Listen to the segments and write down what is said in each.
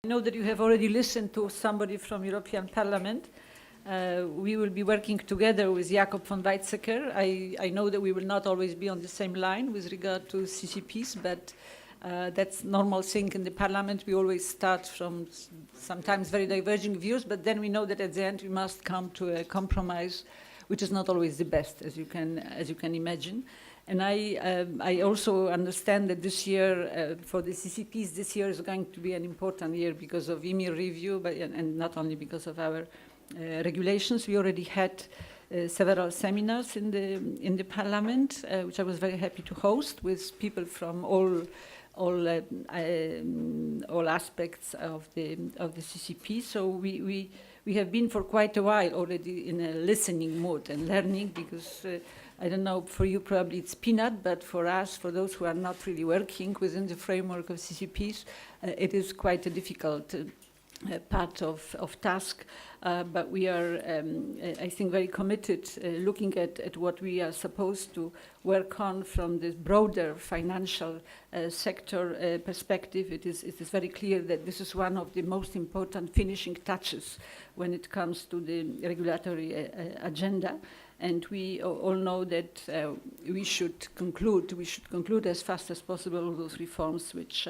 I know that you have already listened to somebody from European Parliament. We will be working together with Jakob von Weizsäcker. I know that we will not always be on the same line with regard to CCPs, but that's normal thing in the Parliament. We always start from sometimes very diverging views, but then we know that at the end we must come to a compromise, which is not always the best, as you can imagine. And I also understand that this year, for the CCPs, this year is going to be an important year because of EMIR review, and not only because of our regulations. We already had several seminars in the Parliament, which I was very happy to host, with people from all aspects of the CCP. So we have been for quite a while already in a listening mode and learning, because I don't know, for you probably it's peanut, but for us, for those who are not really working within the framework of CCPs, it is quite a difficult part of task, but we are, I think, very committed looking at what we are supposed to work on from this broader financial sector perspective. It is very clear that this is one of the most important finishing touches when it comes to the regulatory agenda. And we all know that we should conclude as fast as possible all those reforms which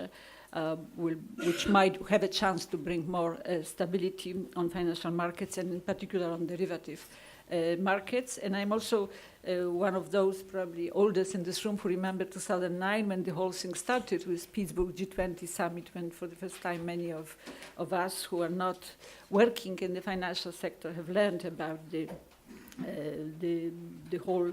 might have a chance to bring more stability on financial markets, and in particular on derivative markets. And I'm also one of those probably oldest in this room who remember 2009 when the whole thing started with Pittsburgh G20 summit, when for the first time many of us who are not working in the financial sector have learned about the whole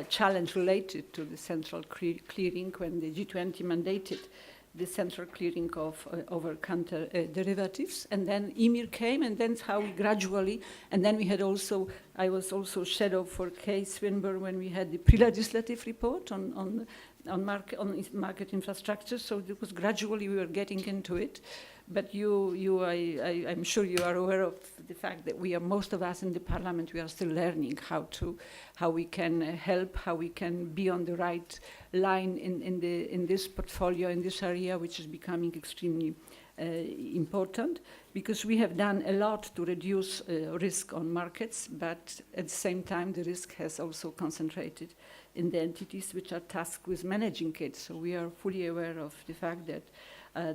challenge related to the central clearing, when the G20 mandated the central clearing of over-counter derivatives. And then EMIR came, and then how we gradually, and then we had also, I was also shadow for Kay Swinburne when we had the pre-legislative report on market infrastructure. So it was gradually we were getting into it. But I'm sure you are aware of the fact that most of us in the Parliament, we are still learning how we can help, how we can be on the right line in this portfolio, in this area, which is becoming extremely important, because we have done a lot to reduce risk on markets, but at the same time, the risk has also concentrated in the entities which are tasked with managing it. So we are fully aware of the fact that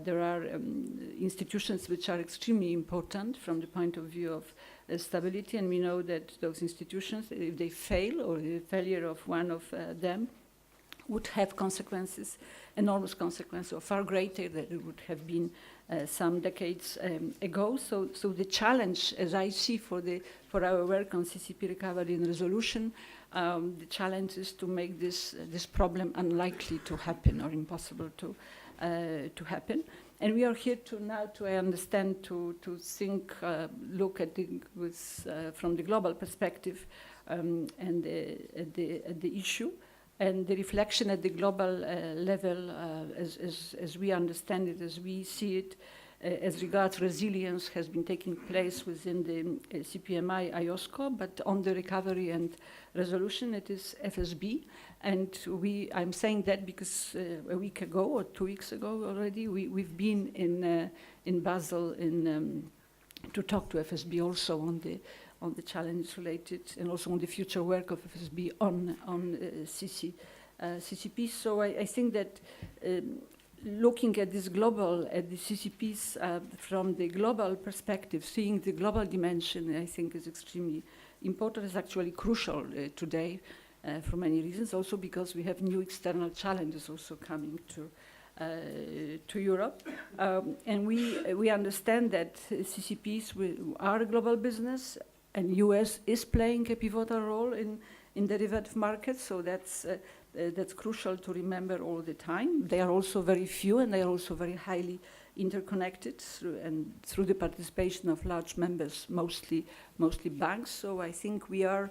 there are institutions which are extremely important from the point of view of stability, and we know that those institutions, if they fail, or the failure of one of them, would have consequences, enormous consequences, or far greater than it would have been some decades ago. So the challenge, as I see for our work on CCP recovery and resolution, the challenge is to make this problem unlikely to happen or impossible to happen. And we are here I understand, to think, look at from the global perspective and the issue, and the reflection at the global level, as we understand it, as we see it, as regards resilience, has been taking place within the CPMI IOSCO, but on the recovery and resolution, it is FSB. And I'm saying that because a week ago or 2 weeks ago already, we've been in Basel to talk to FSB also on the challenges related, and also on the future work of FSB on CCP. So I think that looking at the CCPs from the global perspective, seeing the global dimension, I think is extremely important. It's actually crucial today for many reasons, also because we have new external challenges also coming to Europe. And we understand that CCPs are a global business, and US is playing a pivotal role in derivative markets, so that's crucial to remember all the time. They are also very few, and they are also very highly interconnected through the participation of large members, mostly banks. So I think we have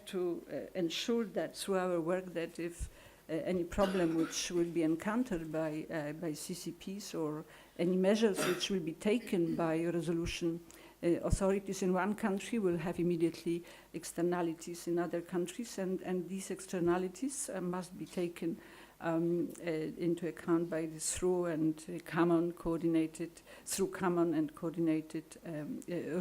to ensure that through our work, that if any problem which will be encountered by CCPs, or any measures which will be taken by resolution authorities in one country will have immediately externalities in other countries, and these externalities must be taken into account by the through common and coordinated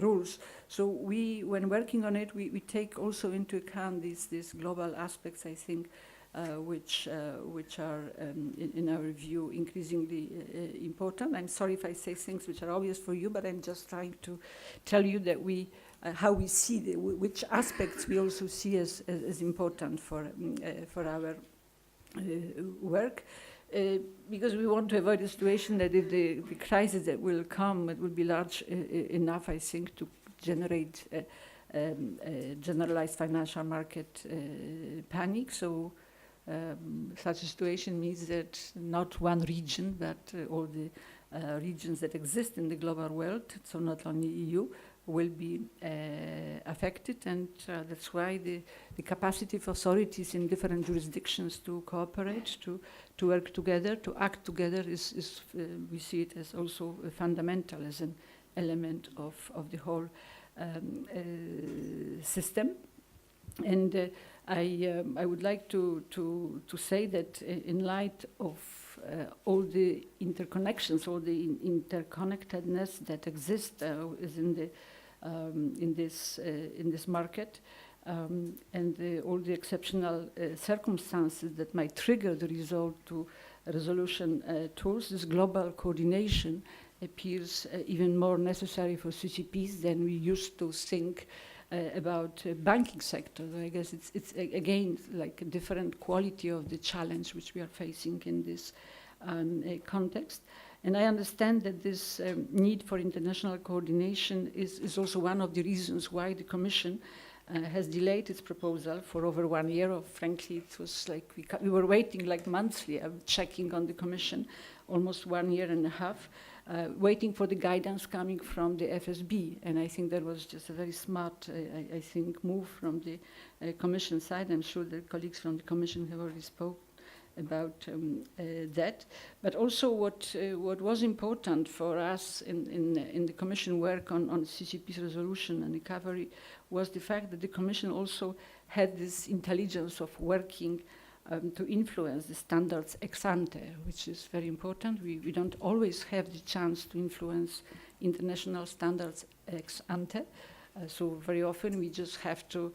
rules. So when working on it, we take also into account these global aspects, I think, which are, in our view, increasingly important. I'm sorry if I say things which are obvious for you, but I'm just trying to tell you that how we see which aspects we also see as important for our work, because we want to avoid a situation that if the crisis that will come, it will be large enough, I think, to generate generalized financial market panic. So such a situation means that not one region, but all the regions that exist in the global world, so not only EU, will be affected, and that's why the capacity of authorities in different jurisdictions to cooperate, to work together, to act together is we see it as also fundamental, as an element of the whole system. And I would like to say that in light of all the interconnections, all the interconnectedness that exists is in this market, and all the exceptional circumstances that might trigger the resort to resolution tools, this global coordination appears even more necessary for CCPs than we used to think about banking sector. I guess it's again like a different quality of the challenge which we are facing in this context. And I understand that this need for international coordination is also one of the reasons why the Commission has delayed its proposal for over 1 year. Or frankly, it was like we were waiting like monthly, checking on the Commission, almost 1.5 years, waiting for the guidance coming from the FSB. And I think that was just a very smart, I think, move from the Commission side. I'm sure the colleagues from the Commission have already spoken about that. But also what was important for us in the Commission work on CCP's resolution and recovery was the fact that the Commission also had this intelligence of working to influence the standards ex ante, which is very important. We don't always have the chance to influence international standards ex ante. So very often we just have to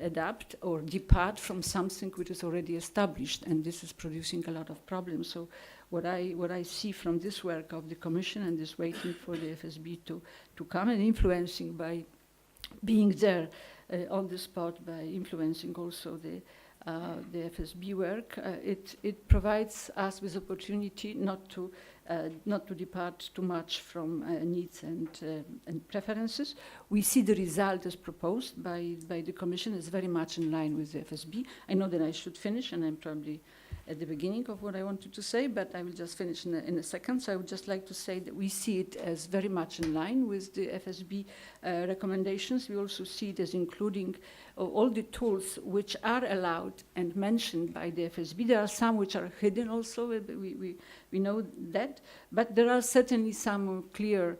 adapt or depart from something which is already established, and this is producing a lot of problems. So what I see from this work of the Commission and this waiting for the FSB to come and influencing by being there on the spot, by influencing also the FSB work, it provides us with opportunity not to depart too much from needs and preferences. We see the result as proposed by the Commission is very much in line with the FSB. I know that I should finish, and I'm probably at the beginning of what I wanted to say, but I will just finish in a second. So I would just like to say that we see it as very much in line with the FSB recommendations. We also see it as including all the tools which are allowed and mentioned by the FSB. There are some which are hidden also, we know that, but there are certainly some clear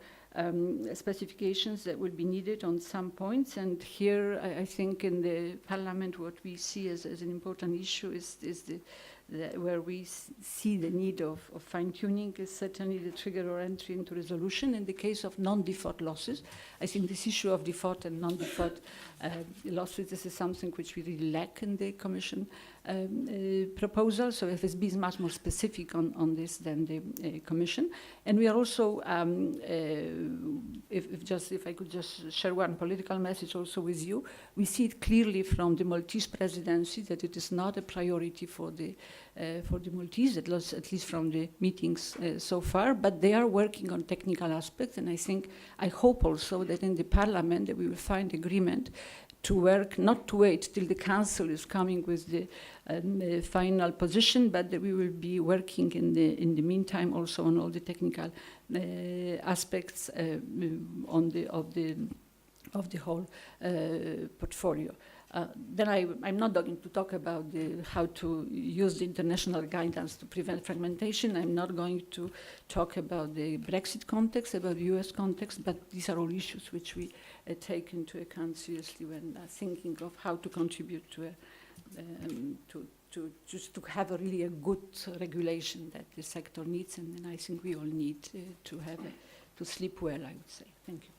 specifications that will be needed on some points. And here, I think in the Parliament, what we see as an important issue is where we see the need of fine-tuning is certainly the trigger or entry into resolution. In the case of non-default losses, I think this issue of default and non-default losses, this is something which we really lack in the Commission proposal. So FSB is much more specific on this than the Commission. And we are also, if I could just share one political message also with you, we see it clearly from the Maltese presidency that it is not a priority for the Maltese, at least from the meetings so far, but they are working on technical aspects, and I hope also that in the Parliament that we will find agreement to work, not to wait till the Council is coming with the final position, but that we will be working in the meantime also on all the technical aspects of the whole portfolio. Then I'm not going to talk about how to use the international guidance to prevent fragmentation. I'm not going to talk about the Brexit context, about the US context, but these are all issues which we take into account seriously when thinking of how to contribute to just to have a really good regulation that the sector needs, and I think we all need to sleep well, I would say. Thank you.